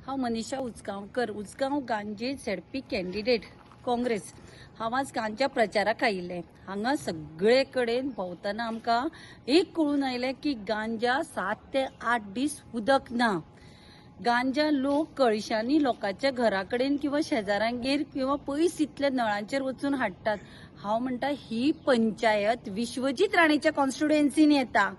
हांव मनीषा उजगांवकर उजगांव गांजे ZP candidate Congress. हांव आज गांजा प्रचाराक आयिल्लें। हांगा सगळे कडेन भोंवतना आमकां एक कळून आयलें की गांजा 7 ते 8 दीस उदक ना। गांजा लोक कळशांनी लोकांच्या घरा कडेन किंवा शेजाऱ्यांगेर किंवा पयस इतले नळांचेर वचून हाडटात। हांव म्हणटा ही पंचायत विश्वजीत राणेच्या कॉन्स्टिट्युएन्सीन येता।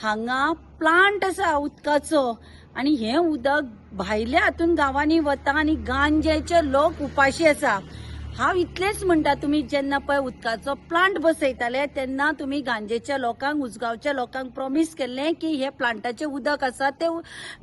हांगा प्लांट आसा उदकाचो आणि हे उदक भायल्या हातून गावांनी वता आणि गांजेचे लोक उपाशी आसा। हांव इतलेच म्हणटा, तुम्ही जेन्ना पळय उदकाचो प्लांट बसयताले तेन्ना तुम्ही गांजेच्या लोकांक उजगांवच्या लोकांक प्रॉमिस केल्लें की हे प्लांटाचे उदक आसा ते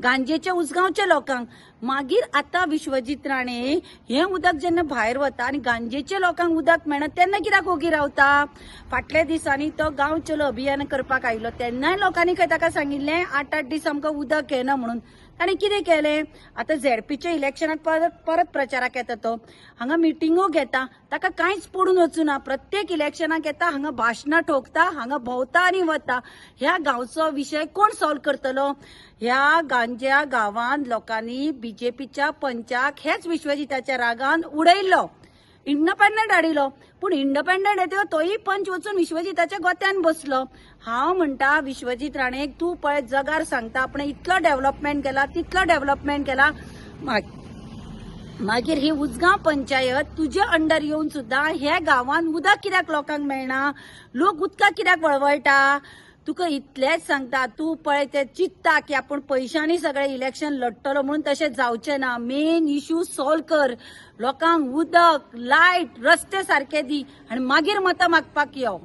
गांजेच्या उजगांवच्या लोकांक। मागीर आता विश्वजीत राणे हे उदक जेन्ना भायर वता आणि गांजेच्या लोकांक उदक मेळना तेन्ना कित्याक ओगी रावता। फाटल्या दिसांनी तो गांव चलो अभियान करपाक आयिल्लो तेन्नाय लोकांनी खंय ताका सांगिल्लें 8-8 दीस आमकां उदक येना म्हणून। ताणें कितें केलें? आता झेडपीच्या इलेक्शनाक परत प्रचाराक येता तो, हांगा मिटिंगो घेता, ताका कांयच पडून वचूना। प्रत्येक इलेक्शनाक येता, हांगा भाशणां ठोकता, हांगा भोंवता आनी वता। ह्या गांवचो विशय कोण सॉल्व करतलो? ह्या गांजा गांवांत लोकांनी बीजेपीच्या पंचाक हेच विश्वजिताच्या रागान उडयल्लो, इंडिपेंडंट हाडिलो, पूण इंडिपेंडंट येतलो तोय पंच वचून विश्वजिताच्या गोत्यान बसलो। हांव म्हणटा विश्वजीत राणेक, तू पळय जगार सांगता आपण इतलो डेव्हलपमेंट केला, तितलो डेव्हलपमेंट केला, मागीर ही उजगांव पंचायत तुजे अंडर येवन सुद्धा ह्या गांवांत उदक कित्याक लोकांक मेळना? लोक उदकाक कित्याक वळवळटा? तुका इतलेच सांगता, तू पळय ते चित्ता की आपण पैशांनी सगळे इलेक्शन लढतलो म्हणून तशें जावचें ना। मेन इश्यू सॉल्व कर, लोकांक उदक, लायट, रस्ते सारखे दी आणि मागीर मतां मागपाक यो।